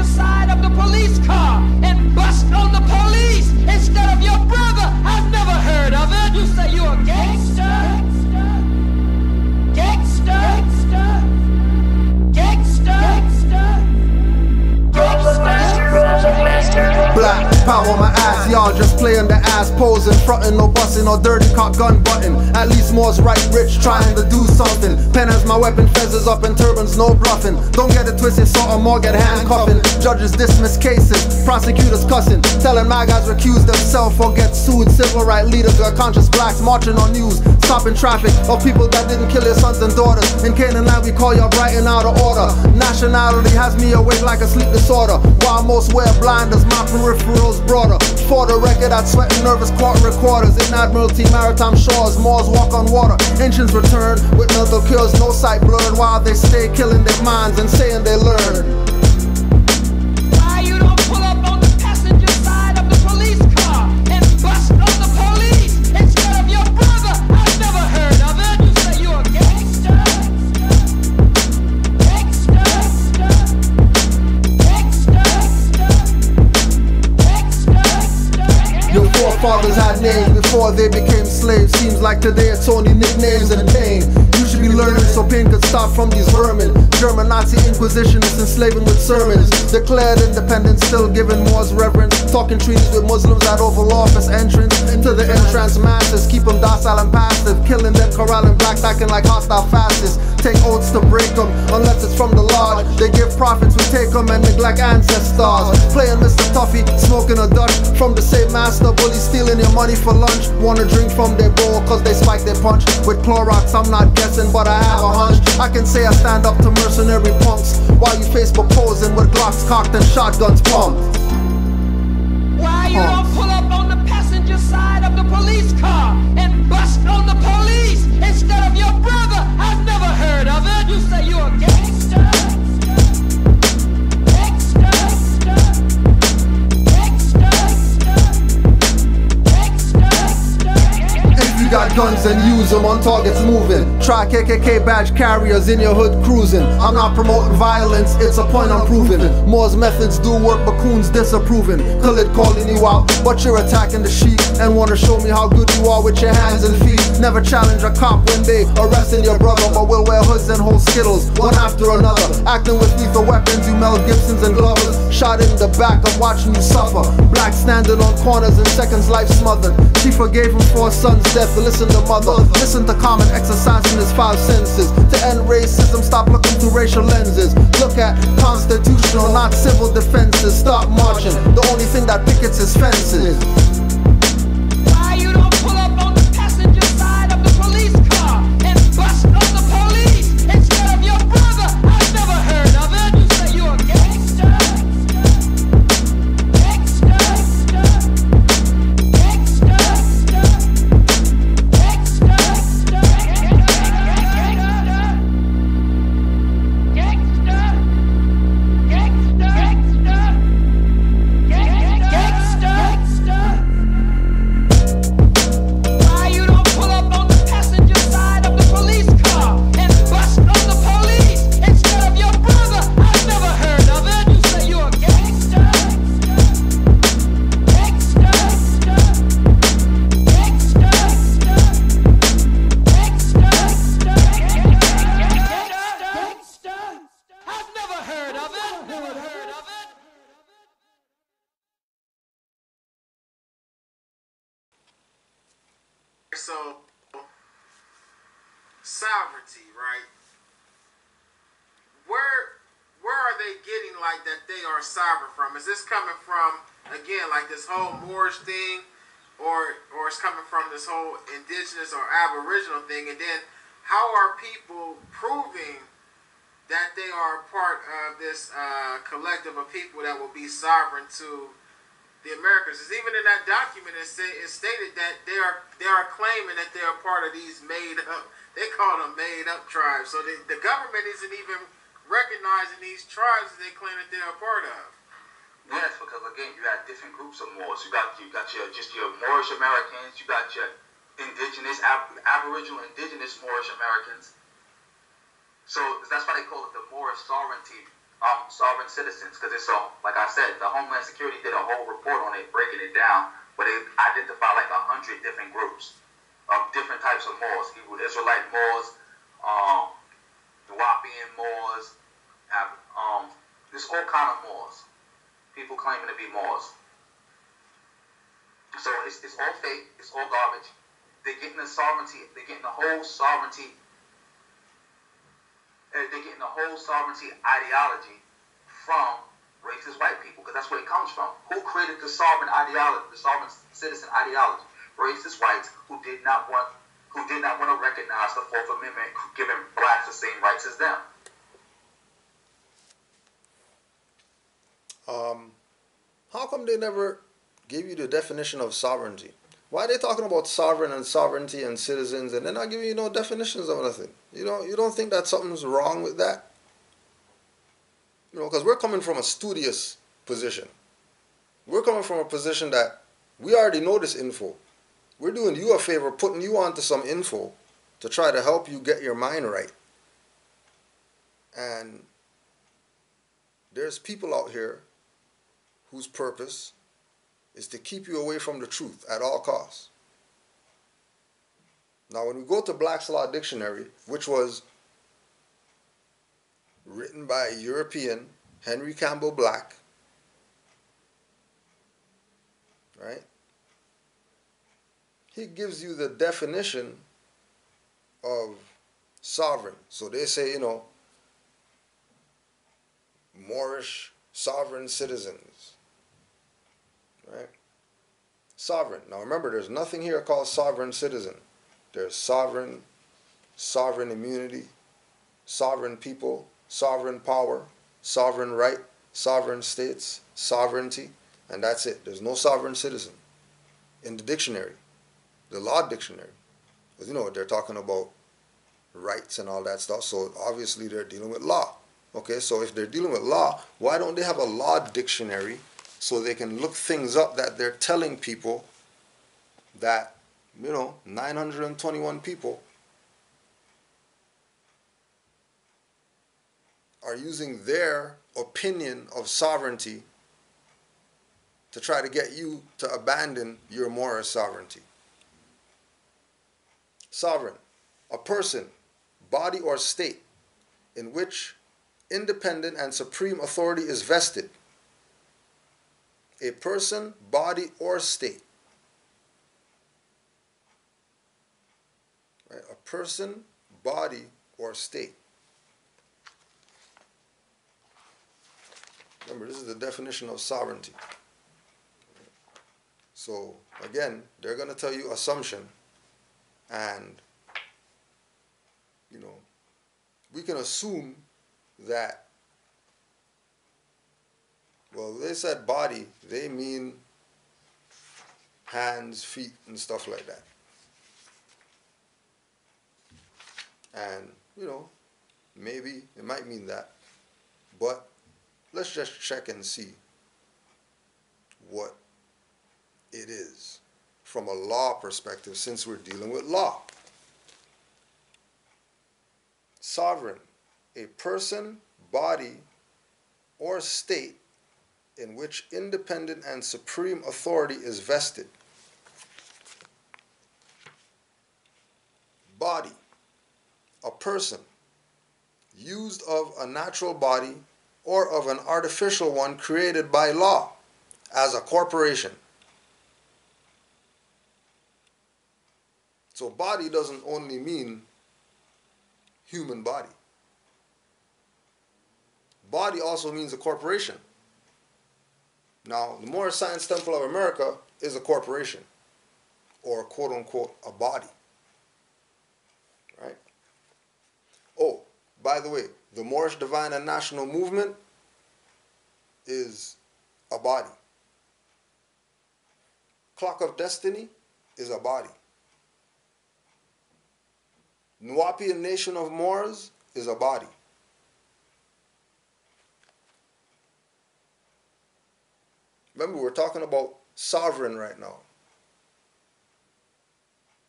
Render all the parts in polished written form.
passenger side of the police car and bust on the police instead of your brother. I've never heard of it. You say you're a gangster, gangster, gangster, gangster. Black power on my ass, y'all just playing the ass, posing, frontin', no bustin', no dirty cock gun button. At least more's right, rich, trying to do something. Pen as my weapon, feathers up and turbans, no bluffing. Don't get it twisted, sort of more get handcuffing. Judges dismiss cases, prosecutors cussing, telling my guys recuse themselves or get sued. Civil rights leaders got conscious blacks marching on news, stopping traffic of people that didn't kill your sons and daughters. In Canaanland we call y'all bright and out of order. Nationality has me awake like a sleep disorder, while most wear blinders, my peripherals broader. For the record, I'd sweating nervous court recorders in Admiralty maritime shores. Moors walk on water, ancients return with mental cures, no sight blurred, while they stay killing their minds and saying they learn. Why you don't pull up on the passenger side of the police car and bust on the police instead of your brother? I've never heard of it. You say you're a gangster, gangster, gangster. Your forefathers had names before they became slaves. Seems like today it's only nicknames and pain. You should be learning so pain could stop from these vermin. German Nazi Inquisitionists enslaving with sermons. Declared independence, still giving Moors reverence. Talking treaties with Muslims at Oval Office entrance. Into the entrance masses, keep them docile and passive. Killing them, corralling blacks, acting like hostile fascists. Take oaths to break them, unless it's from the lodge. They give profits, we take them and neglect ancestors. Playing Mr. Tuffy, smoking a Dutch from the same master. Bullies stealing your money for lunch. Wanna drink from their bowl cause they spike their punch. With Clorox, I'm not guessing, but I have a hunch. I can say I stand up to mercenary punks, while you Facebook posing with Glocks cocked and shotguns pumped. Why you don't pull up on the passenger side of the police car and bust on the police instead of your brother? I've never heard of it. You say you're a gangster, gangster, gangster, gangster. If you got guns and use them on targets moving. Try KKK badge carriers in your hood cruising. I'm not promoting violence, it's a point I'm proving. Moore's methods do work, but Coons disapproving. Khalid calling you out, but you're attacking the sheep and wanna show me how good you are with your hands and feet. Never challenge a cop when they arresting your brother, but will wear hoods and hold Skittles one after another. Acting with lethal weapons, you Mel Gibsons and Glovers. Shot in the back, I'm watching you suffer. Black standing on corners in seconds, life smothered. She forgave him for his son's death, listen to mother. Listen to common exercising his five senses. To end racism, stop looking through racial lenses. Look at constitutional, not civil defenses. Stop marching, the only thing that pickets is fences. Why you don't pull up on the passenger side of the police car and bust on the police instead of your brother? I've never heard of it. You say you're a gangster, gangster, gangster, So, sovereignty, right? Where are they getting like that they are sovereign from? Is this coming from, again, like this whole Moorish thing, or it's coming from this whole indigenous or aboriginal thing? And then how are people proving that they are a part of this collective of people that will be sovereign to the Americas? Because even in that document, it stated that they are claiming that they are part of these made up. They call them made up tribes. So the government isn't even recognizing these tribes that they claim that they are a part of. Yes, because again, you have different groups of Moors. You got your Moorish Americans. You got your indigenous, Aboriginal indigenous Moorish Americans. So that's why they call it the Moorish sovereignty sovereign citizens, because it's so, like I said, the Homeland Security did a whole report on it, breaking it down, where they identified like 100 different groups of different types of Moors. Hebrew Israelite Moors, Nuwapian Moors, there's all kind of Moors. People claiming to be Moors. So it's all fake, it's all garbage. They're getting the sovereignty, they're getting the whole sovereignty ideology from racist white people, because that's where it comes from. Who created the sovereign ideology, the sovereign citizen ideology? Racist whites who did not want to recognize the Fourth Amendment, giving blacks the same rights as them. How come they never gave you the definition of sovereignty? Why are they talking about sovereign and sovereignty and citizens, and they're not giving you no definitions of nothing? You don't think that something's wrong with that? Because we're coming from a studious position. We're coming from a position that we already know this info. We're doing you a favor, putting you onto some info to try to help you get your mind right. And there's people out here whose purpose is to keep you away from the truth at all costs. Now, when we go to Black's Law Dictionary, which was written by a European, Henry Campbell Black, right? He gives you the definition of sovereign. So they say, Moorish sovereign citizens, right? Sovereign. Now remember, there's nothing here called sovereign citizen. There's sovereign, sovereign immunity, sovereign people, sovereign power, sovereign right, sovereign states, sovereignty, and that's it. There's no sovereign citizen in the dictionary, the law dictionary. Because they're talking about rights and all that stuff, so obviously they're dealing with law. Okay, so if they're dealing with law, why don't they have a law dictionary so they can look things up that they're telling people that, 921 people are using their opinion of sovereignty to try to get you to abandon your moral sovereignty. Sovereign, a person, body or state in which independent and supreme authority is vested. A person, body, or state. Right? A person, body, or state. Remember, this is the definition of sovereignty. So, again, they're going to tell you assumption, and, we can assume that, they said body, they mean hands, feet, and stuff like that. And, maybe it might mean that. But let's just check and see what it is from a law perspective, since we're dealing with law. Sovereign, a person, body, or state in which independent and supreme authority is vested. Body, a person, used of a natural body or of an artificial one created by law, as a corporation. So body doesn't only mean human body. Body also means a corporation. Now, the Moorish Science Temple of America is a corporation, or quote-unquote a body. Right? Oh, by the way, the Moorish Divine and National Movement is a body. Clock of Destiny is a body. Nuwapian Nation of Moors is a body. Remember, we're talking about sovereign right now.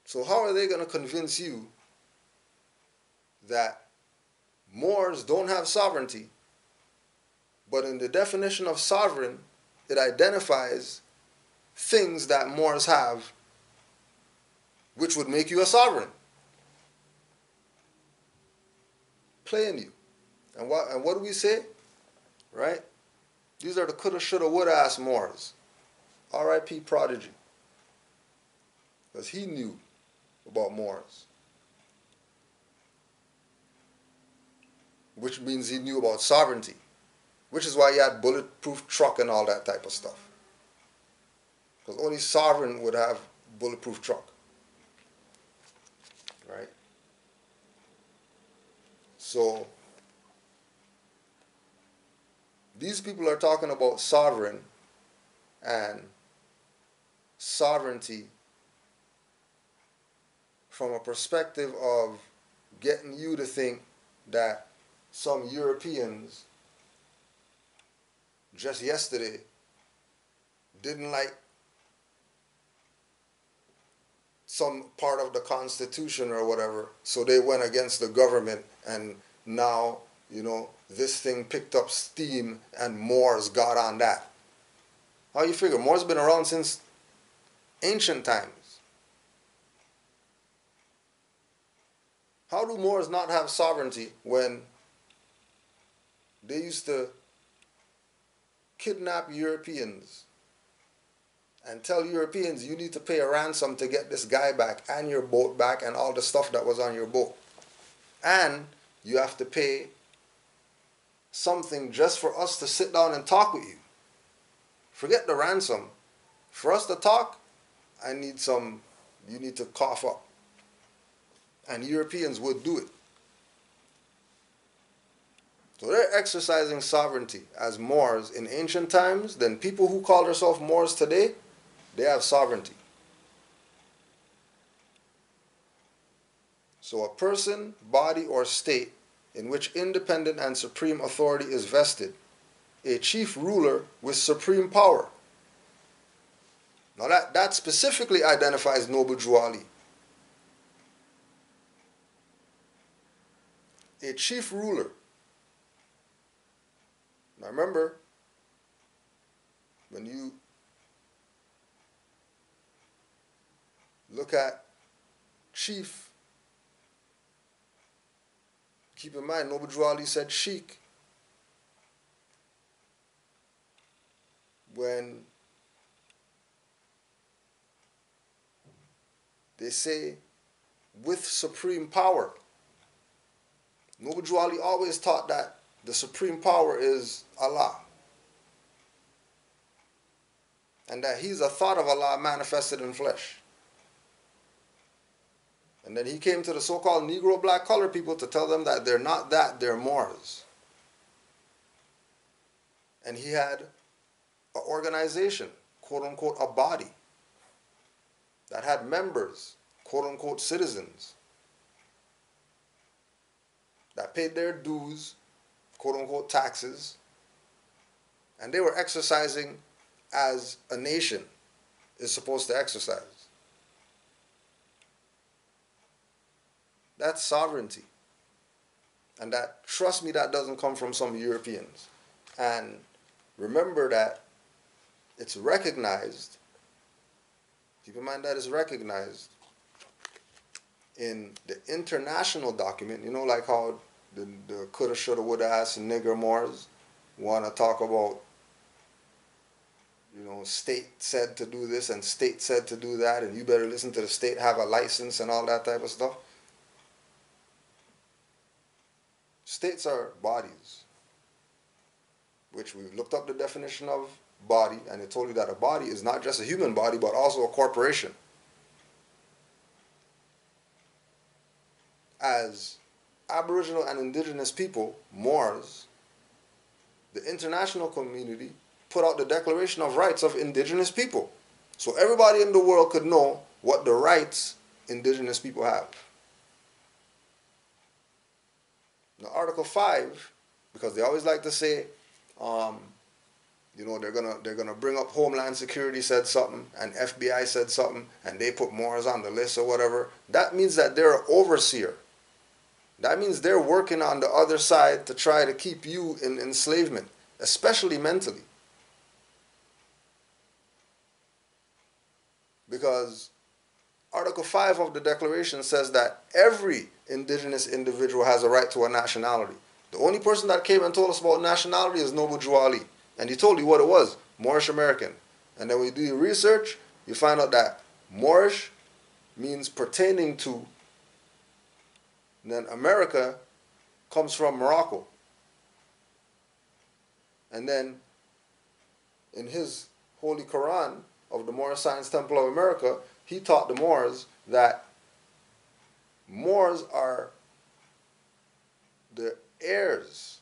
So how are they going to convince you that Moors don't have sovereignty But in the definition of sovereign, it identifies things that Moors have, which would make you a sovereign. Playing you. And what do we say? Right? These are the coulda, shoulda, woulda ass Moors. R.I.P. Prodigy. Because he knew about Moors. Which means he knew about sovereignty. Which is why he had bulletproof truck and all that type of stuff. Because only sovereign would have bulletproof truck. Right? So, these people are talking about sovereign and sovereignty from a perspective of getting you to think that some Europeans just yesterday didn't like some part of the Constitution or whatever, so they went against the government, and now, you know, this thing picked up steam and Moors got on that. How you figure? Moors been around since ancient times. How do Moors not have sovereignty when they used to kidnap Europeans and tell Europeans you need to pay a ransom to get this guy back and your boat back and all the stuff that was on your boat. And you have to pay something just for us to sit down and talk with you. Forget the ransom. For us to talk, you need to cough up. And Europeans would do it. So they're exercising sovereignty as Moors in ancient times. Then people who call themselves Moors today, they have sovereignty. So a person, body, or state in which independent and supreme authority is vested, a chief ruler with supreme power. Now that specifically identifies Noble Drew Ali. A chief ruler. Now remember, when you look at chief, keep in mind Noble Drew Ali said sheik. When they say with supreme power, Noble Drew Ali always taught that the supreme power is Allah. And that he's a thought of Allah manifested in flesh. And then he came to the so-called Negro black colored people to tell them that they're not that, they're Moors. And he had an organization, quote unquote, a body, that had members, quote unquote, citizens, that paid their dues, quote unquote, taxes, and they were exercising as a nation is supposed to exercise. That's sovereignty. And that, trust me, that doesn't come from some Europeans. And remember that it's recognized, keep in mind that it's recognized in the international document, you know, like how the coulda, shoulda, woulda, ass nigger Moors want to talk about, you know, state said to do this and state said to do that, and you better listen to the state, have a license and all that type of stuff. States are bodies, which we've looked up the definition of body, and it told you that a body is not just a human body, but also a corporation. As Aboriginal and Indigenous people, Moors, the international community put out the Declaration of Rights of Indigenous people. So everybody in the world could know what the rights Indigenous people have. Now, Article 5, because they always like to say, you know, they're gonna bring up Homeland Security said something, and FBI said something, and they put Moors on the list or whatever. That means that they're an overseer. That means they're working on the other side to try to keep you in enslavement. especially mentally. Because Article 5 of the Declaration says that every indigenous individual has a right to a nationality. The only person that came and told us about nationality is Noble Drew Ali. And he told you what it was, Moorish American. And then when you do your research, you find out that Moorish means pertaining to, and then America comes from Morocco. And then in his Holy Quran of the Moorish Science Temple of America, he taught the Moors that Moors are the heirs.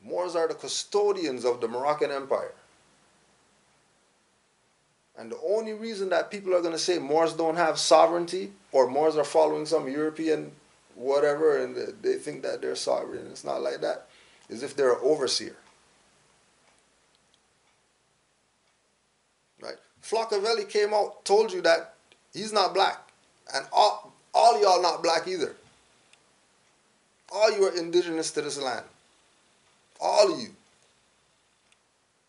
Moors are the custodians of the Moroccan Empire. And the only reason that people are going to say Moors don't have sovereignty, or Moors are following some European whatever and they think that they're sovereign, it's not like that, is if they're an overseer. Right? Flockavelli came out, told you that he's not black. And all y'all not black either. All you are indigenous to this land. All of you.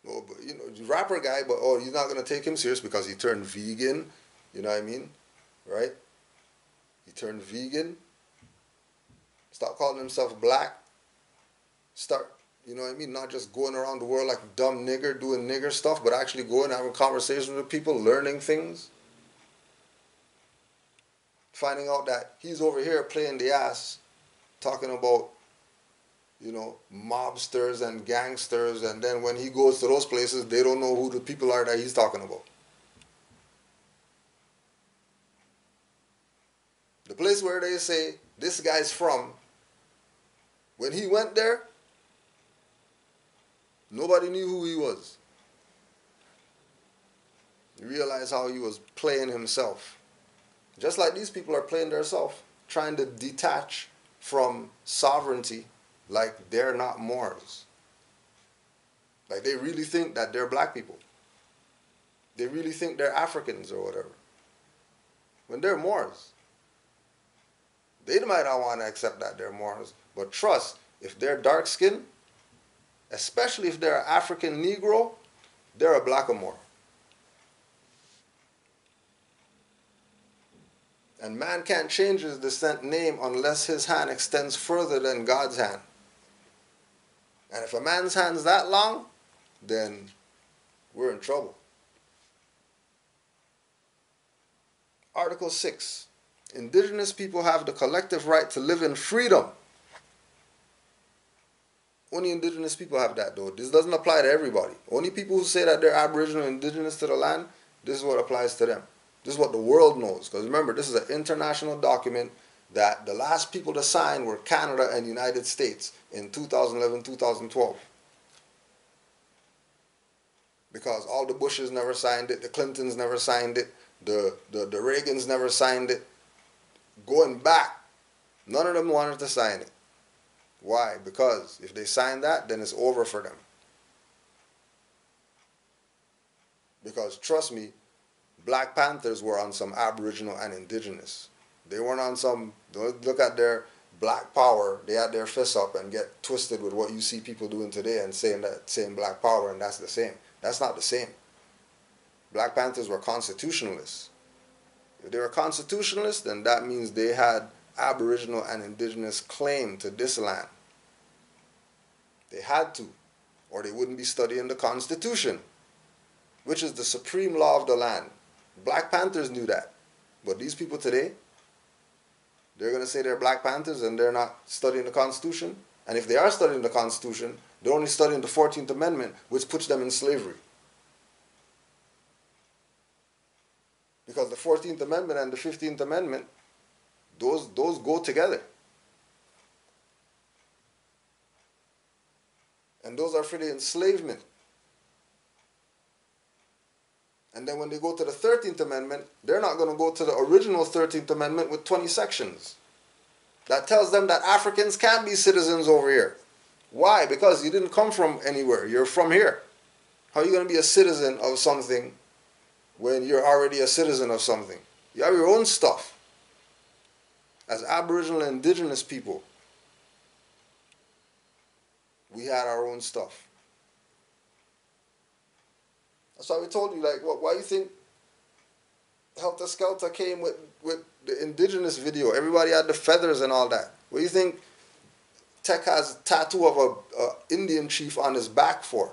Oh, but you know, rapper guy, but oh, you're not gonna take him serious because he turned vegan. You know what I mean? Right? He turned vegan. Stop calling himself black. Start, you know what I mean? Not just going around the world like a dumb nigger doing nigger stuff, but actually going and having conversations with people, learning things. Finding out that he's over here playing the ass, talking about, you know, mobsters and gangsters, and then when he goes to those places, they don't know who the people are that he's talking about. The place where they say, this guy's from, when he went there, nobody knew who he was. You realize how he was playing himself. Just like these people are playing themselves, trying to detach from sovereignty like they're not Moors. Like they really think that they're black people. They really think they're Africans or whatever. When they're Moors. They might not want to accept that they're Moors, but trust, if they're dark skinned, especially if they're an African Negro, they're a blackamoor. And man can't change his descent name unless his hand extends further than God's hand. And if a man's hand's that long, then we're in trouble. Article 6. Indigenous people have the collective right to live in freedom. Only indigenous people have that, though. This doesn't apply to everybody. Only people who say that they're Aboriginal and indigenous to the land, this is what applies to them. This is what the world knows. Because remember, this is an international document that the last people to sign were Canada and United States in 2011, 2012. Because all the Bushes never signed it, the Clintons never signed it, the Reagans never signed it. Going back, none of them wanted to sign it. Why? Because if they sign that, then it's over for them. Because trust me, Black Panthers were on some Aboriginal and Indigenous. They weren't on some, look at their black power, they had their fists up and get twisted with what you see people doing today and saying black power and that's the same. That's not the same. Black Panthers were constitutionalists. If they were constitutionalists, then that means they had Aboriginal and Indigenous claim to this land. They had to, or they wouldn't be studying the Constitution, which is the supreme law of the land. Black Panthers knew that. But these people today, they're going to say they're Black Panthers and they're not studying the Constitution. And if they are studying the Constitution, they're only studying the 14th Amendment, which puts them in slavery. Because the 14th Amendment and the 15th Amendment, those go together. And those are for the enslavement. And then when they go to the 13th Amendment, they're not going to go to the original 13th Amendment with 20 sections. That tells them that Africans can't be citizens over here. Why? Because you didn't come from anywhere. You're from here. How are you going to be a citizen of something when you're already a citizen of something? You have your own stuff. As Aboriginal and Indigenous people, we had our own stuff. That's why we told you, like, why you think Helter Skelter came with the indigenous video? Everybody had the feathers and all that. What do you think Tech has a tattoo of a Indian chief on his back for?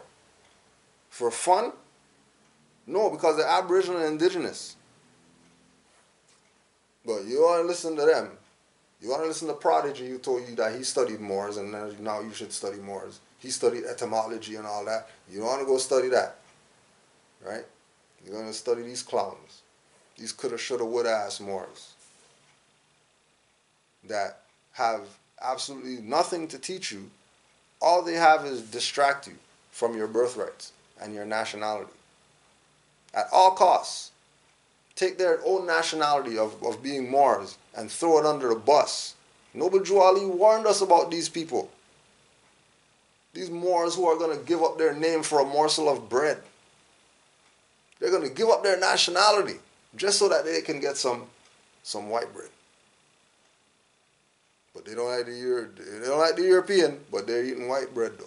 For fun? No, because they're Aboriginal and indigenous. But you want to listen to them. You want to listen to Prodigy, who told you that he studied Moors and now you should study Moors. He studied etymology and all that. You don't want to go study that. Right? You're going to study these clowns. These coulda, shoulda, woulda ass Moors that have absolutely nothing to teach you. All they have is distract you from your birthrights and your nationality. At all costs, take their own nationality of being Moors and throw it under the bus. Noble Drew Ali warned us about these people. These Moors who are going to give up their name for a morsel of bread. They're going to give up their nationality just so that they can get some white bread. But they don't like the European, but they're eating white bread though.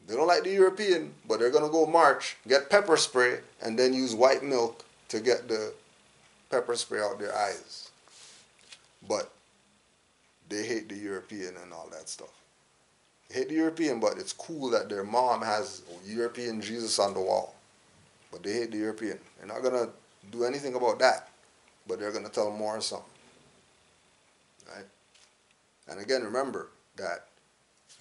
They don't like the European, but they're going to go march, get pepper spray, and then use white milk to get the pepper spray out their eyes. But they hate the European and all that stuff. They hate the European, but it's cool that their mom has European Jesus on the wall. But they hate the European. They're not going to do anything about that, but they're going to tell more something. Right? And again, remember that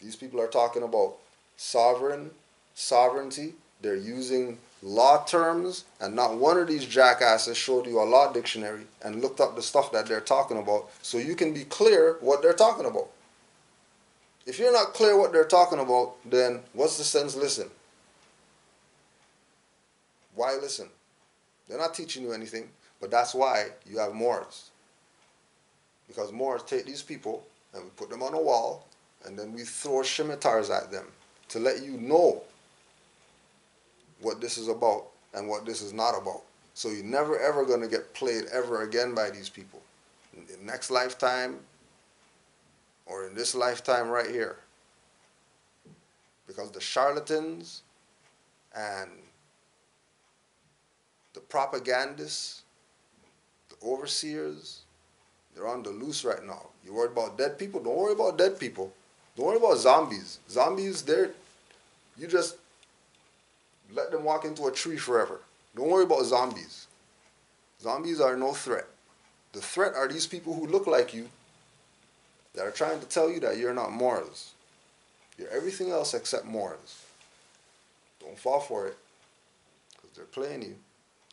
these people are talking about sovereignty. They're using law terms, and not one of these jackasses showed you a law dictionary and looked up the stuff that they're talking about so you can be clear what they're talking about. If you're not clear what they're talking about, then what's the sense listen? Why listen? They're not teaching you anything, but that's why you have Moors. Because Moors take these people and we put them on a wall and then we throw scimitars at them to let you know what this is about and what this is not about. So you're never ever going to get played ever again by these people. In the next lifetime or in this lifetime right here. Because the charlatans and the propagandists, the overseers, they're on the loose right now. You worried about dead people? Don't worry about dead people. Don't worry about zombies. Zombies, you just let them walk into a tree forever. Don't worry about zombies. Zombies are no threat. The threat are these people who look like you that are trying to tell you that you're not Moors. You're everything else except Moors. Don't fall for it, because they're playing you.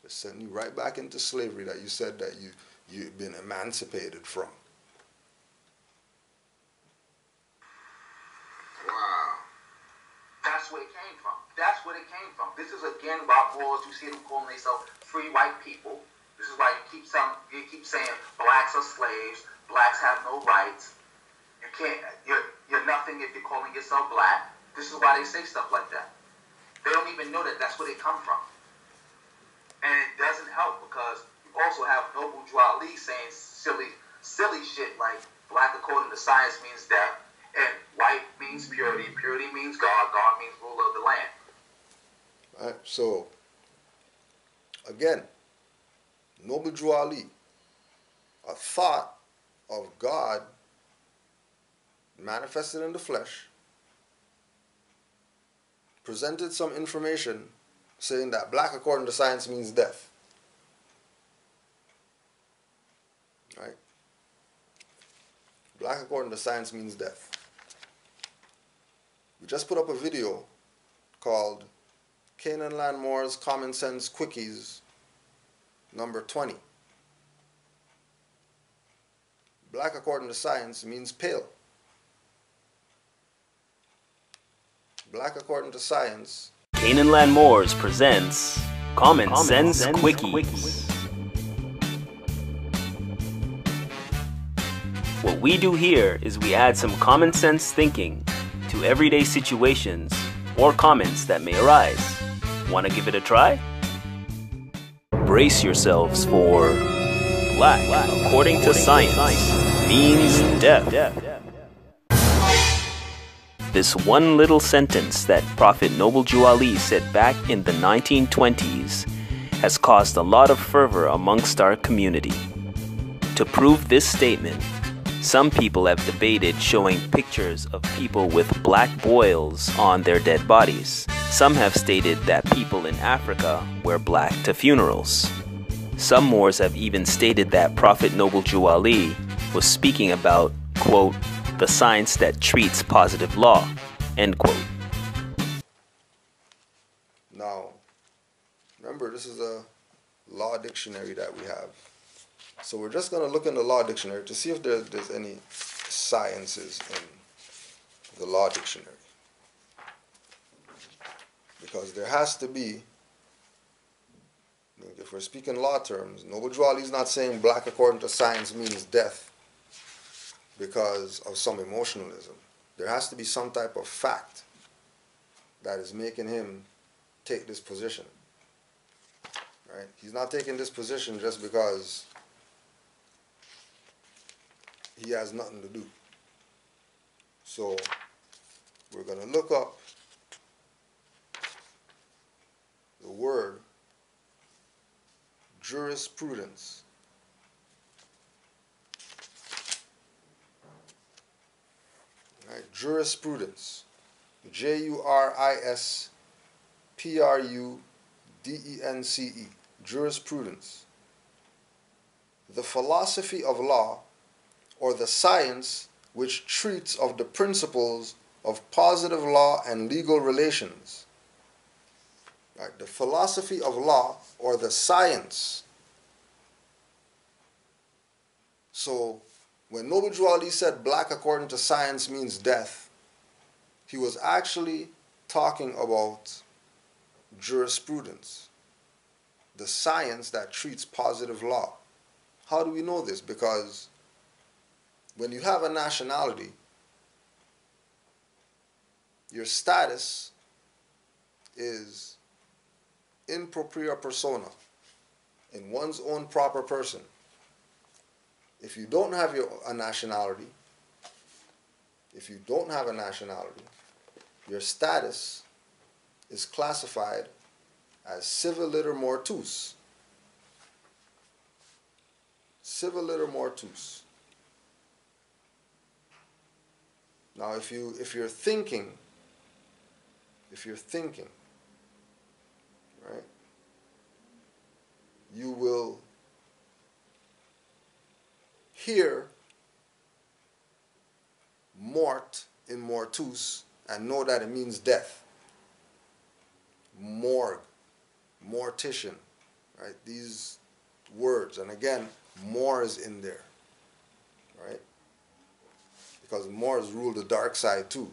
They're sending you right back into slavery that you said that you've been emancipated from. Wow. That's where it came from. That's where it came from. This is again about Moors. You see them calling themselves free white people. This is why you keep saying blacks are slaves, blacks have no rights. You're nothing if you're calling yourself black. This is why they say stuff like that. They don't even know that that's where they come from. And it doesn't help because you also have Noble Drew Ali saying silly shit like black according to science means death, and white means purity, purity means God, God means ruler of the land. All right, so, again, Noble Drew Ali, a thought of God manifested in the flesh, presented some information saying that black according to science means death. Right? Black according to science means death. We just put up a video called Canaanland Moors Common Sense Quickies number 20. Black according to science means pale. Black according to science. Canaanland Moors presents Common Sense Quickies. What we do here is we add some common sense thinking to everyday situations or comments that may arise. Want to give it a try? Brace yourselves for Black according to science means death. this one little sentence that Prophet Noble Jew Ali said back in the 1920s has caused a lot of fervor amongst our community. To prove this statement, some people have debated showing pictures of people with black boils on their dead bodies. Some have stated that people in Africa wear black to funerals. Some Moors have even stated that Prophet Noble Jew Ali was speaking about, quote, the science that treats positive law, end quote. Now, remember, this is a law dictionary that we have. So we're just going to look in the law dictionary to see if there's any sciences in the law dictionary. Because there has to be, if we're speaking law terms, Noble Jew Ali is not saying black according to science means death because of some emotionalism. There has to be some type of fact that is making him take this position. Right? He's not taking this position just because he has nothing to do. So we're going to look up the word jurisprudence. Right? Jurisprudence. Jurisprudence. Jurisprudence. The philosophy of law, or the science which treats of the principles of positive law and legal relations. Right? The philosophy of law, or the science. So, when Noble Jew Ali said black according to science means death, he was actually talking about jurisprudence, the science that treats positive law. How do we know this? Because when you have a nationality, your status is in propria persona, in one's own proper person. If you don't have a nationality, your status is classified as civiliter mortuus. Civiliter mortuus. Now, if you're thinking, right, you will hear mort in mortuus and know that it means death. Morgue, mortician, right? These words, and again, more is in there, right? Because Moors rule the dark side too,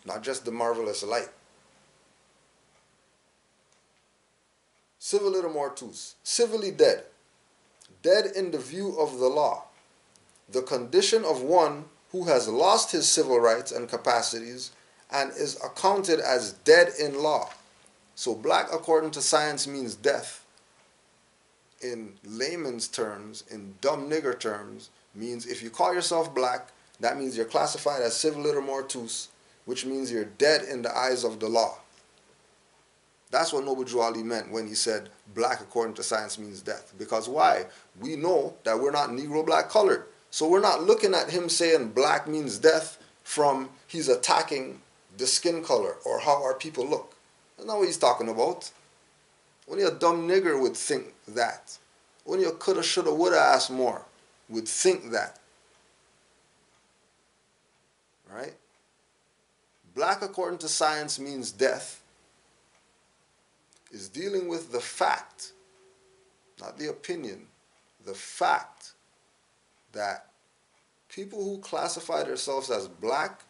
not just the marvelous light. Civiliter mortuus, civilly dead, dead in the view of the law, the condition of one who has lost his civil rights and capacities and is accounted as dead in law. So black according to science means death. In layman's terms, in dumb nigger terms, means if you call yourself black, that means you're classified as civiliter mortuus, which means you're dead in the eyes of the law. That's what Noble Jew Ali meant when he said black according to science means death. Because why? We know that we're not Negro black colored. So we're not looking at him saying black means death from he's attacking the skin color or how our people look. That's not what he's talking about. Only a dumb nigger would think that. Only a coulda, shoulda, woulda asked more would think that. Right? Black according to science means death is dealing with the fact, not the opinion, the fact that people who classify themselves as black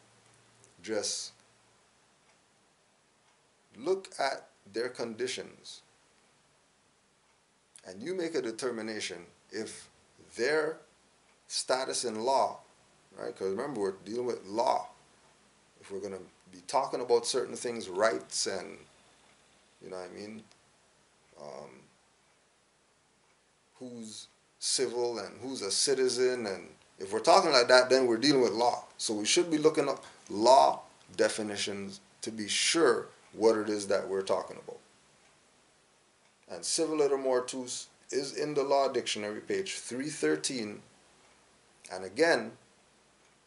just look at their conditions and you make a determination if their status in law, right? Because remember, we're dealing with law. If we're going to be talking about certain things, rights and, you know what I mean, who's civil and who's a citizen, and if we're talking like that, then we're dealing with law. So we should be looking up law definitions to be sure what it is that we're talking about. And civiliter mortuus is in the law dictionary, page 313. And again,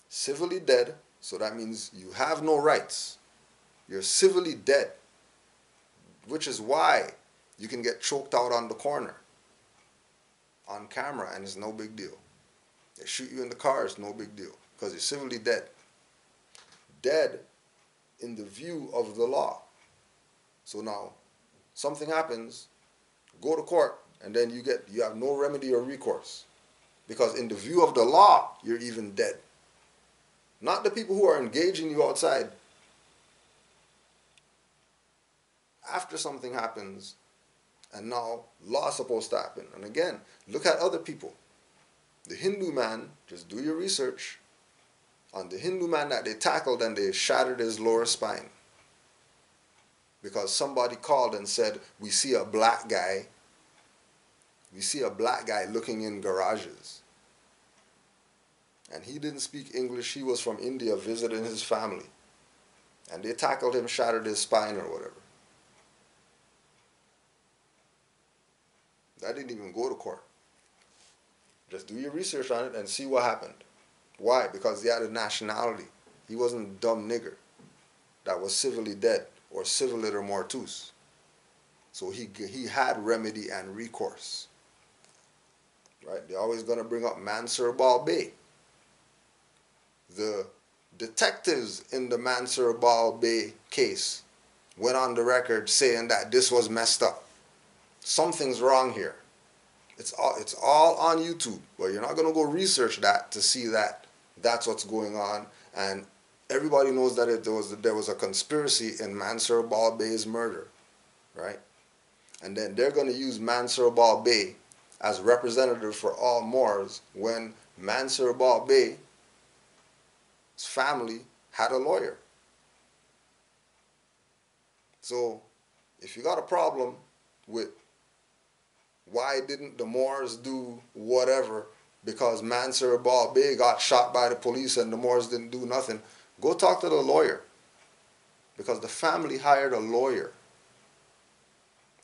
civilly dead, so that means you have no rights. You're civilly dead, which is why you can get choked out on the corner on camera and it's no big deal. They shoot you in the car, it's no big deal because you're civilly dead. Dead in the view of the law. So now something happens, go to court, and then you have no remedy or recourse. Because in the view of the law, you're even dead. Not the people who are engaging you outside. After something happens, and now law is supposed to happen. And again, look at other people. The Hindu man, just do your research on the Hindu man that they tackled and they shattered his lower spine. Because somebody called and said, we see a black guy looking in garages. And he didn't speak English. He was from India visiting his family. And they tackled him, shattered his spine or whatever. That didn't even go to court. Just do your research on it and see what happened. Why? Because he had a nationality. He wasn't a dumb nigger that was civilly dead or civiliter mortuus. So he had remedy and recourse. Right? They're always going to bring up Mansur Bal Bay. The detectives in the Mansur Bal Bay case went on the record saying that this was messed up. Something's wrong here. It's all on YouTube, but you're not going to go research that to see that that's what's going on. And everybody knows that there was a conspiracy in Mansur Bal Bay's murder, right? And then they're going to use Mansur Bal Bay as representative for all Moors when Mansur Bal Bay's family had a lawyer. So if you got a problem with why didn't the Moors do whatever because Mansur Bal Bay got shot by the police and the Moors didn't do nothing, go talk to the lawyer. Because the family hired a lawyer.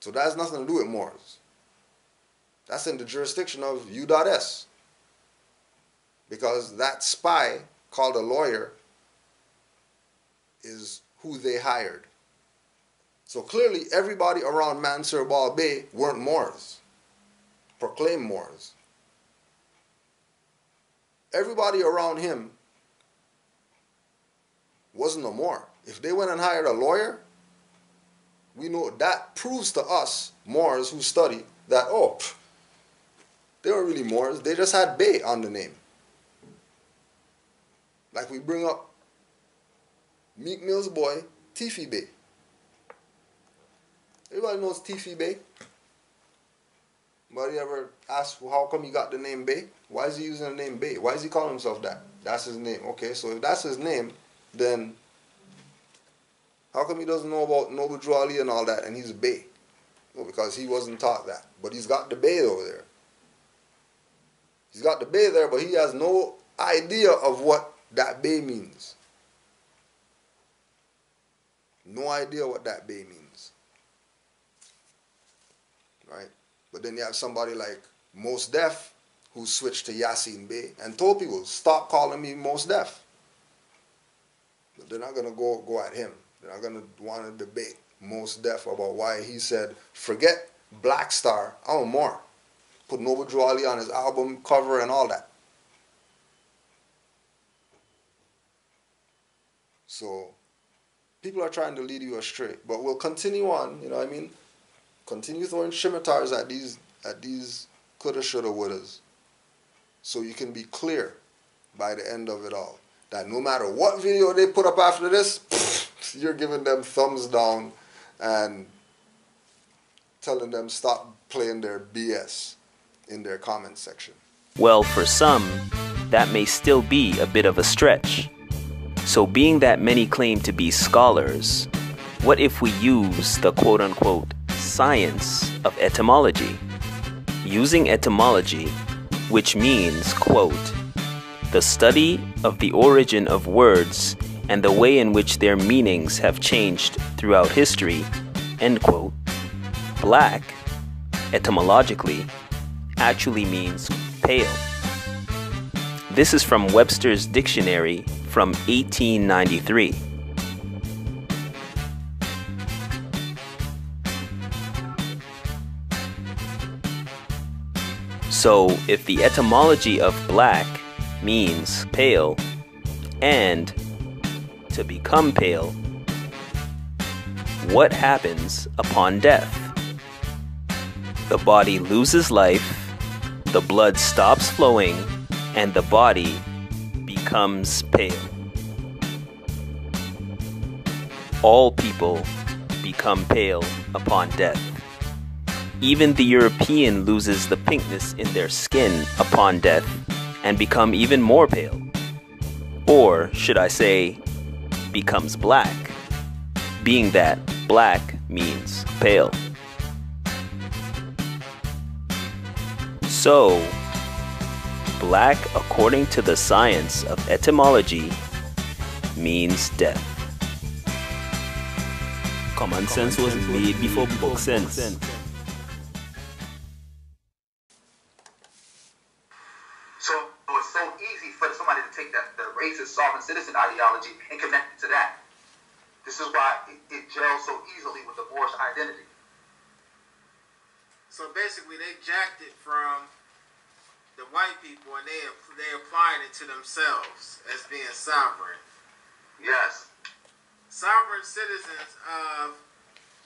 So that has nothing to do with Moors. That's in the jurisdiction of U.S. Because that spy called a lawyer is who they hired. So clearly everybody around Mansur Bal Bay weren't Moors. Proclaimed Moors. Everybody around him wasn't a Moor. If they went and hired a lawyer, we know that proves to us, Moors who study, that, they weren't really Moors. They just had Bay on the name. Like we bring up Meek Mill's boy, Tifi Bay. Everybody knows Tifi Bay. Anybody ever asked how come he got the name Bay? Why is he using the name Bay? Why is he calling himself that? That's his name. Okay, so if that's his name, then how come he doesn't know about Noble Drew Ali and all that and he's Bay? Well, because he wasn't taught that. But he's got the Bay over there. He's got the Bay there, but he has no idea of what that Bay means. No idea what that Bay means. Right? But then you have somebody like Mos Def who switched to Yasin Bey and told people, stop calling me Mos Def. But they're not going to go at him. They're not going to want to debate Mos Def about why he said, forget Black Star, I want more. Put Noble Drew Ali on his album cover and all that. So people are trying to lead you astray. But we'll continue on, you know what I mean? Continue throwing scimitars at these coulda, shoulda, wouldas. So you can be clear by the end of it all. That no matter what video they put up after this, you're giving them thumbs down and telling them stop playing their BS in their comment section. Well, for some, that may still be a bit of a stretch. So being that many claim to be scholars, what if we use the quote-unquote science of etymology? Using etymology, which means, quote, the study of the origin of words and the way in which their meanings have changed throughout history, end quote, black, etymologically, actually means pale. This is from Webster's Dictionary from 1893. So, if the etymology of black means pale and to become pale, what happens upon death? The body loses life, the blood stops flowing, and the body becomes pale. All people become pale upon death. Even the European loses the pinkness in their skin upon death and become even more pale. Or, should I say, becomes black, being that black means pale. So, black, according to the science of etymology, means death. Common sense was made before book sense. So it's so easy for somebody to take that the racist sovereign citizen ideology and connect it to that. This is why it gels so easily with the Moorish identity. So basically, they jacked it from the white people, and they applying it to themselves as being sovereign. Yes. Sovereign citizens of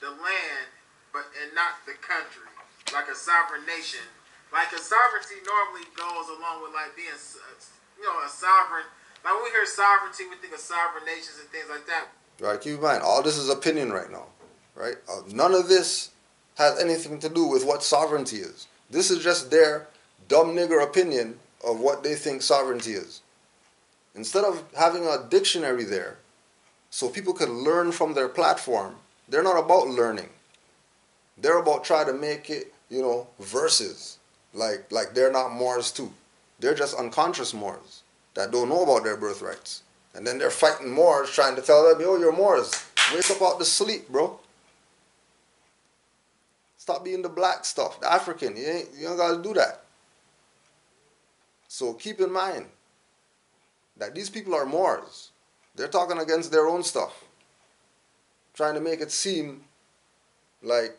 the land, and not the country, like a sovereign nation. Like a sovereignty normally goes along with like being, a sovereign. Like when we hear sovereignty, we think of sovereign nations and things like that. Right, keep in mind, all this is opinion right now, right? None of this has anything to do with what sovereignty is. This is just their dumb nigger opinion of what they think sovereignty is. Instead of having a dictionary there so people could learn from their platform, they're not about learning. They're about trying to make it, verses. Like they're not Moors too. They're just unconscious Moors that don't know about their birthrights. And then they're fighting Moors trying to tell them, yo, you're Moors. Wake up out the sleep, bro. Stop being the black stuff, the African. You don't got to do that. So keep in mind that these people are Moors. They're talking against their own stuff. Trying to make it seem like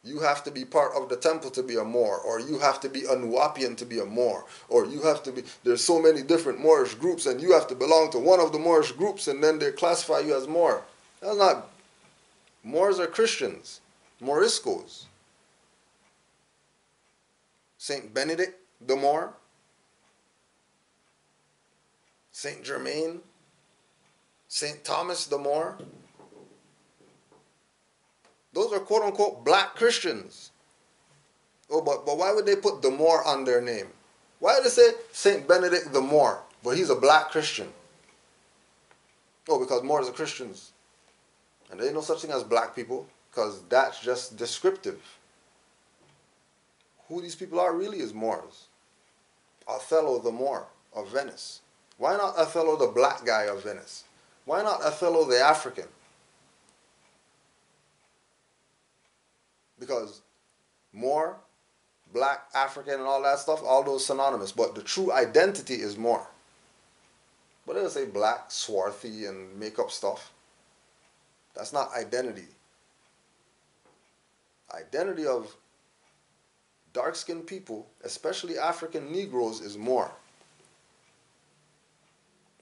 you have to be part of the temple to be a Moor, or you have to be a Nuwapian to be a Moor, or you have to be, there's so many different Moorish groups and you have to belong to one of the Moorish groups and then they classify you as Moor. That's not, Moors are Christians, Moriscos. Saint Benedict the Moor, Saint Germain, Saint Thomas the Moor. Those are quote-unquote black Christians. Oh, but why would they put the Moor on their name? Why would they say Saint Benedict the Moor, but he's a black Christian? Oh, because Moors are Christians. And there ain't no such thing as black people, because that's just descriptive. Who these people are really is Moors. Othello the Moor of Venice. Why not Othello the black guy of Venice? Why not Othello the African? Because Moor, black, African, and all that stuff, all those synonymous. But the true identity is Moor. But they'll say black, swarthy, and make up stuff. That's not identity. Identity of dark-skinned people, especially African Negroes, is Moor.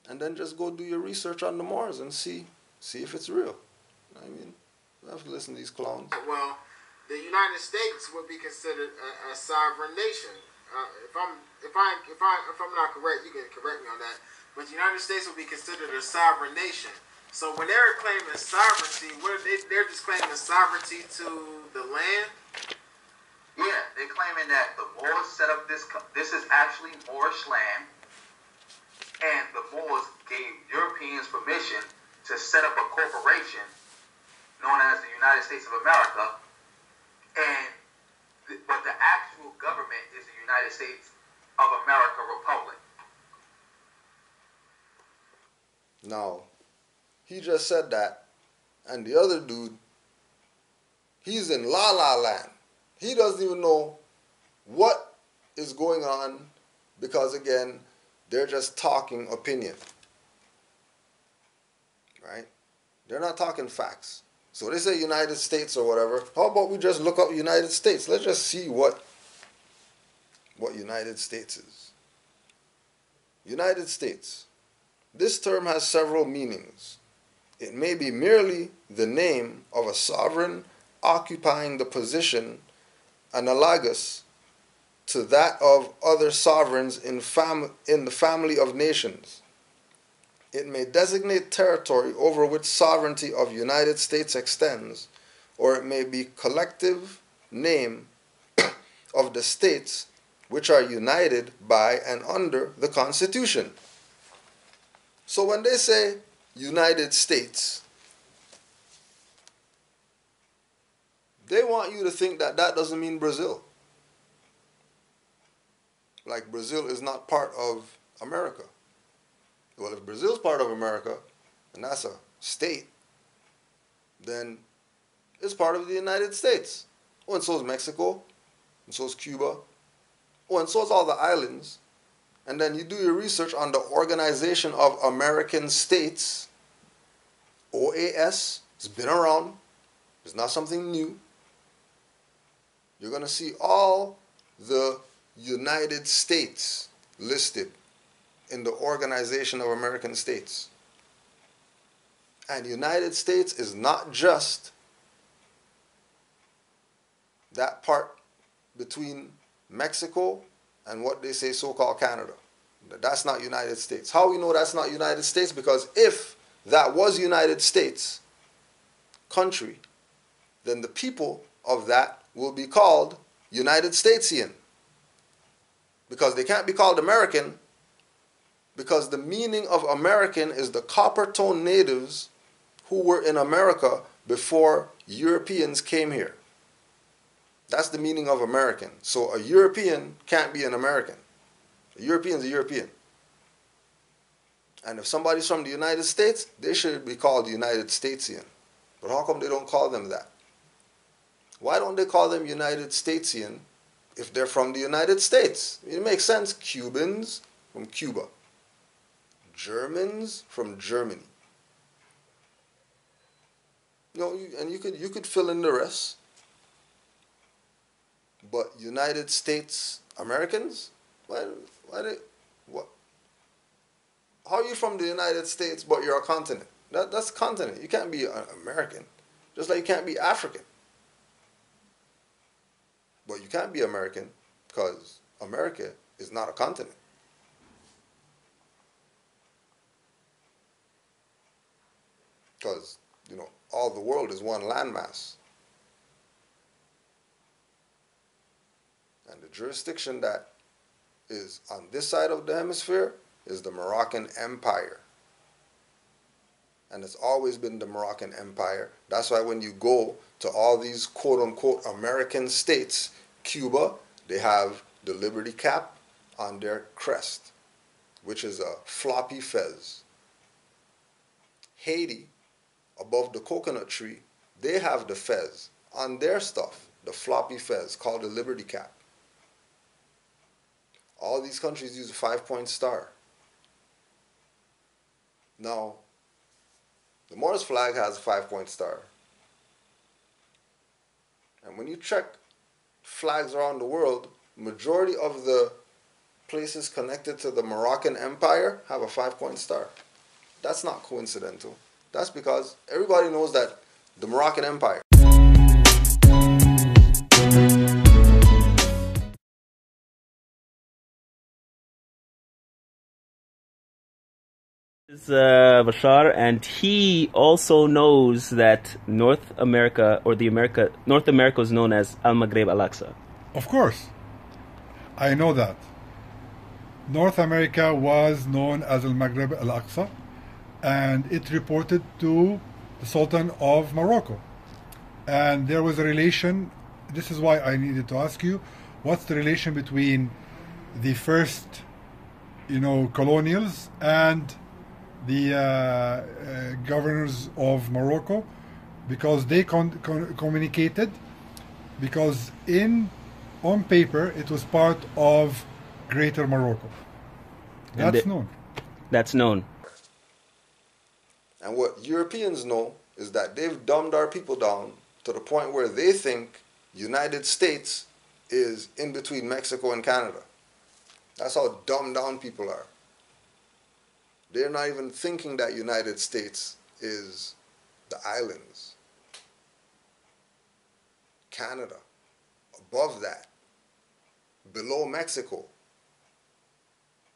And then just go do your research on the Moors and see if it's real. I mean, you have to listen to these clowns. Well, the United States would be considered a sovereign nation. If I'm not correct, you can correct me on that. But the United States would be considered a sovereign nation. So when they're claiming sovereignty, they're just claiming sovereignty to the land. Yeah, they're claiming that the Moors set up this. This is actually Moorish land, and the Moors gave Europeans permission to set up a corporation known as the United States of America. But the actual government is the United States of America Republic. Now, he just said that, and the other dude, he's in La La Land. He doesn't even know what is going on because, again, they're just talking opinion, right? They're not talking facts. So they say United States or whatever. How about we just look up United States? Let's just see what United States is. United States. This term has several meanings. It may be merely the name of a sovereign occupying the position analogous to that of other sovereigns in the family of nations. It may designate territory over which sovereignty of United States extends, or it may be collective name of the states which are united by and under the Constitution. So when they say United States, they want you to think that that doesn't mean Brazil. Like Brazil is not part of America. Well, if Brazil's part of America, and that's a state, then it's part of the United States. Oh, and so is Mexico, and so is Cuba, oh, and so is all the islands. And then you do your research on the Organization of American States, OAS. It's been around. It's not something new. You're going to see all the United States listed in the Organization of American States. And United States is not just that part between Mexico and what they say so-called Canada. That's not United States. How we know that's not United States? Because if that was United States country, then the people of that will be called United Statesian. Because they can't be called American, because the meaning of American is the copper-toned natives who were in America before Europeans came here. That's the meaning of American. So a European can't be an American. A European's a European. And if somebody's from the United States, they should be called United Statesian. But how come they don't call them that? Why don't they call them United Statesian if they're from the United States? It makes sense. Cubans from Cuba. Germans from Germany. And you could fill in the rest. But United States Americans? What? How are you from the United States but you're a continent? That's a continent. You can't be an American. Just like you can't be African. But you can't be American because America is not a continent. Because, all the world is one landmass. And the jurisdiction that is on this side of the hemisphere is the Moroccan Empire. And it's always been the Moroccan Empire. That's why when you go to all these quote-unquote American states, Cuba, they have the Liberty Cap on their crest, which is a floppy fez. Haiti, above the coconut tree, they have the fez on their stuff, the floppy fez called the Liberty Cap. All these countries use a 5-point star. Now, the Morris flag has a 5-point star. And when you check flags around the world, majority of the places connected to the Moroccan Empire have a 5-point star. That's not coincidental. That's because everybody knows that the Moroccan Empire. Is Bashar, and he also knows that North America is known as Al-Maghreb Al-Aqsa. Of course, I know that. North America was known as Al-Maghreb Al-Aqsa, and it reported to the Sultan of Morocco. And there was a relation. This is why I needed to ask you, what's the relation between the first, colonials and the governors of Morocco, because they communicated, because on paper it was part of Greater Morocco. That's known. That's known. And what Europeans know is that they've dumbed our people down to the point where they think United States is in between Mexico and Canada. That's how dumbed down people are. They're not even thinking that United States is the islands. Canada, above that, below Mexico,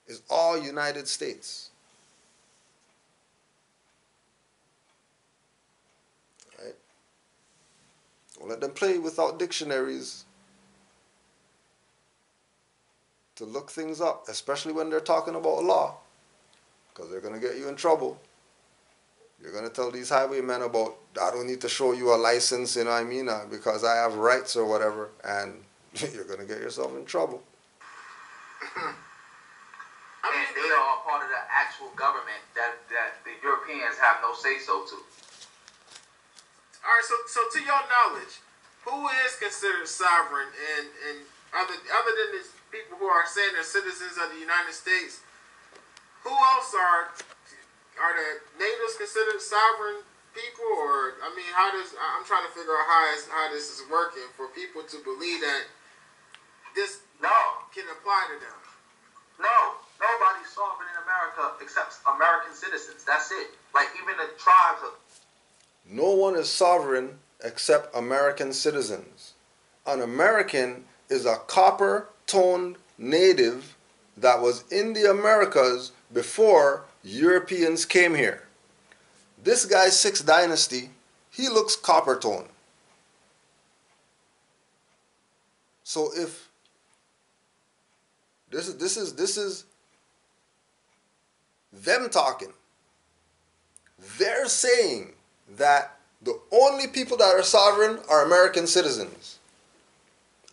is all United States. Right? Don't let them play without dictionaries to look things up, especially when they're talking about law, because they're going to get you in trouble. You're going to tell these highwaymen about, I don't need to show you a license, you know what I mean, because I have rights or whatever, and you're going to get yourself in trouble. And they are part of the actual government that the Europeans have no say-so to. All right, so to your knowledge, who is considered sovereign, and other than the people who are saying they're citizens of the United States, who else are the natives considered sovereign people? Or, I mean, I'm trying to figure out how this is working for people to believe that this can apply to them. No, nobody's sovereign in America except American citizens. That's it. Like, even the tribes of... No one is sovereign except American citizens. An American is a copper-toned native that was in the Americas before Europeans came here. This guy's 6th dynasty, he looks copper-toned. So if this is them talking, they're saying that the only people that are sovereign are American citizens.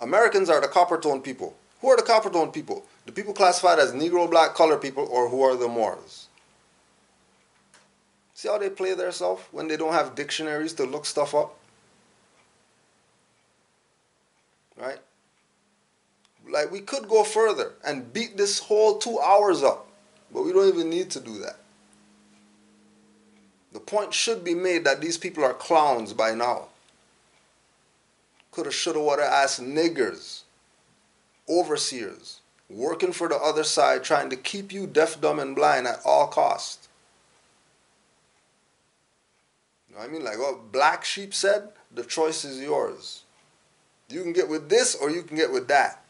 Americans are the copper-toned people. Who are the copper-toned people? The people classified as Negro, black, colored people, or who are the Moors? See how they play themselves when they don't have dictionaries to look stuff up? Right? Like, we could go further and beat this whole 2 hours up, but we don't even need to do that. The point should be made that these people are clowns by now. Coulda, shoulda, woulda ass niggers, overseers, working for the other side, trying to keep you deaf, dumb, and blind at all costs. You know what I mean? Like what Black Sheep said, the choice is yours. You can get with this or you can get with that.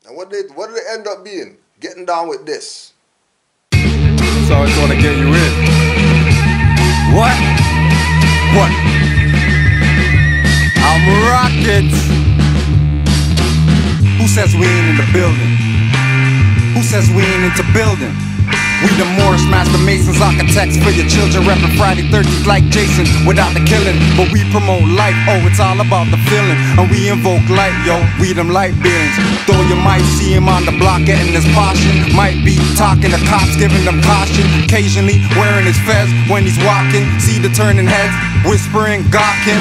And what did it end up being? Getting down with this. So it's gonna get you in. What? What? I'm rockets. Who says we ain't in the building? Who says we ain't into building? We the Moorish master masons, architects for your children, reppin' Friday 13th like Jason without the killing. But we promote life, oh it's all about the feeling. And we invoke light, yo, we them light beings. Though you might see him on the block getting his portion, might be talking to cops, giving them caution. Occasionally wearing his fez when he's walking. See the turning heads, whispering, gawking.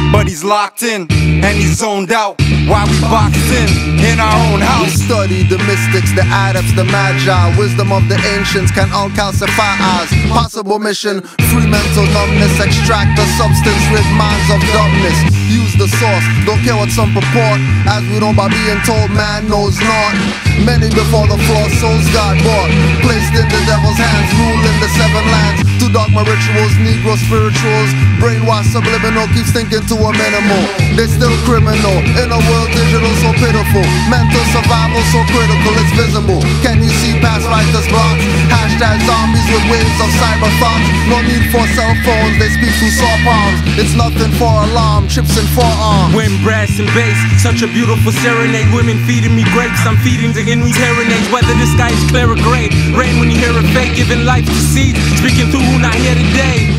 But he's locked in, and he's zoned out while we boxed in our own house. We study the mystics, the adepts, the magi. Wisdom of the ancients can uncalcify eyes. Possible mission, free mental numbness. Extract the substance, rid minds of dumbness. Use the source, don't care what some purport. As we know by being told man knows not. Many before the floor, souls got bought. Placed in the devil's hands, ruling the 7 lands. To dogma rituals, Negro spirituals. Brainwash subliminal, keeps thinking to a minimal. They still criminal, in a world digital so pitiful. Mental survival so critical, it's visible. Can you see past writers' blocks? Hashtag zombies with waves of cyber thoughts. No need for cell phones, they speak through saw palms. It's nothing for alarm, chips and forearms. Wind, brass and bass, such a beautiful serenade. Women feeding me grapes, I'm feeding the Henry's serenades. Whether the sky is clear or gray, rain when you hear a fake, giving life to seeds, speaking through who not here today.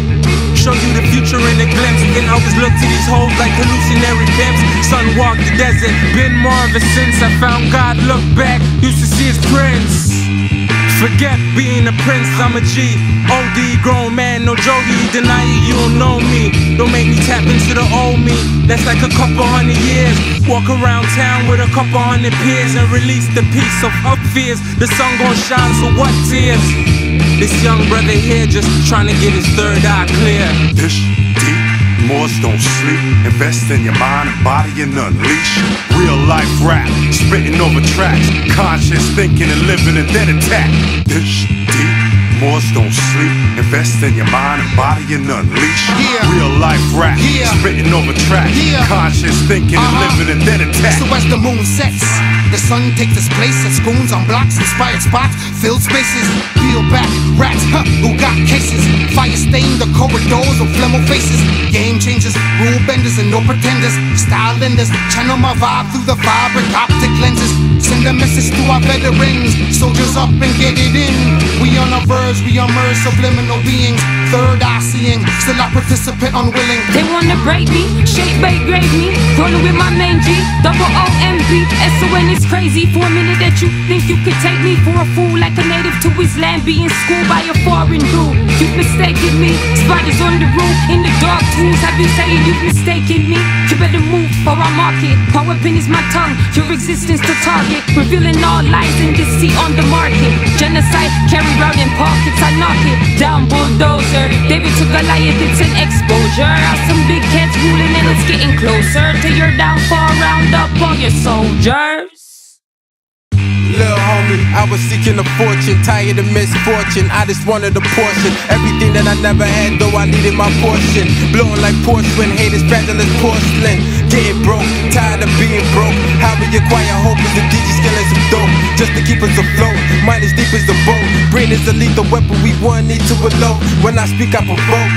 Show you the future in a glimpse. We can always look to these hoes like hallucinatory pimps. Sun walked the desert, been more of a since I found God. Look back, used to see his prints. Forget being a prince, I'm a G. OD, grown man, no Jody. Deny it, you don't know me. Don't make me tap into the old me. That's like a couple 100 years. Walk around town with a couple 100 peers and release the peace of her fears. The sun gon' shine, so what tears? This young brother here just trying to get his third eye clear. Ish, deep, Moors don't sleep. Invest in your mind and body and unleash. Real life rap, spitting over tracks. Conscious thinking and living and then attack. Ish, deep, Moors don't sleep. Invest in your mind and body and unleash. Real life rap, spitting over tracks. Conscious thinking and living and then attack. So as the moon sets, the sun takes its place as goons on blocks, inspired spots, filled spaces. Peel back, rats, who got cases. Fire stain the corridors of flemo faces. Game changers, rule benders and no pretenders. Style lenders, channel my vibe through the fabric optic lenses. Send a message to our veterans, soldiers up and get it in. We on our verge, we emerge subliminal beings. Third eye seeing, still I participate unwilling. They wanna break me, shape, bait, grade me. Rolling with my main G, double O-M-B. S-O-N is crazy. For a minute that you think you could take me for a fool, like a native to his land, being schooled by a foreign dude. You've mistaken me, spiders on the roof, in the dark tools. I've been saying you've mistaken me. You better move or I'll mark it. My weapon is my tongue, your existence to target. Revealing all lies and deceit on the market. Genocide carried out in pockets, I knock it down, bulldozer. David to Goliath, it's an exposure. Some big cats ruling and it's getting closer to your downfall. Round up all your soldiers. Little homie, I was seeking a fortune, tired of misfortune. I just wanted a portion, everything that I never had, though I needed my portion. Blowing like porcelain, haters fragile as porcelain. Getting broke, tired of being broke. How we acquire hope is the DJ skilling some dope, just to keep us afloat. Mind as deep as the boat, brain is a lethal weapon. We one need to elope. When I speak, I provoke.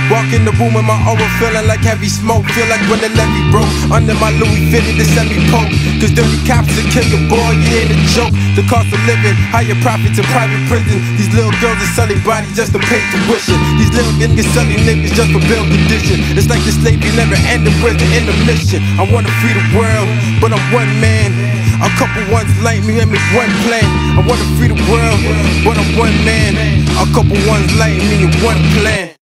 Walk in the room with my aura feeling like heavy smoke. Feel like when the levee broke under my Louis fitted the semi-poke. Cause dirty cops will kill your boy, you ain't a joke. The cost of living, higher profits in private prison. These little girls are selling bodies just to pay tuition. These little niggas selling niggas just for bail condition. It's like the slavery never ended, where's the intermission? I wanna free the world, but I'm one man. A couple ones like me and make one plan. I wanna free the world, but I'm one man. A couple ones like me and one plan.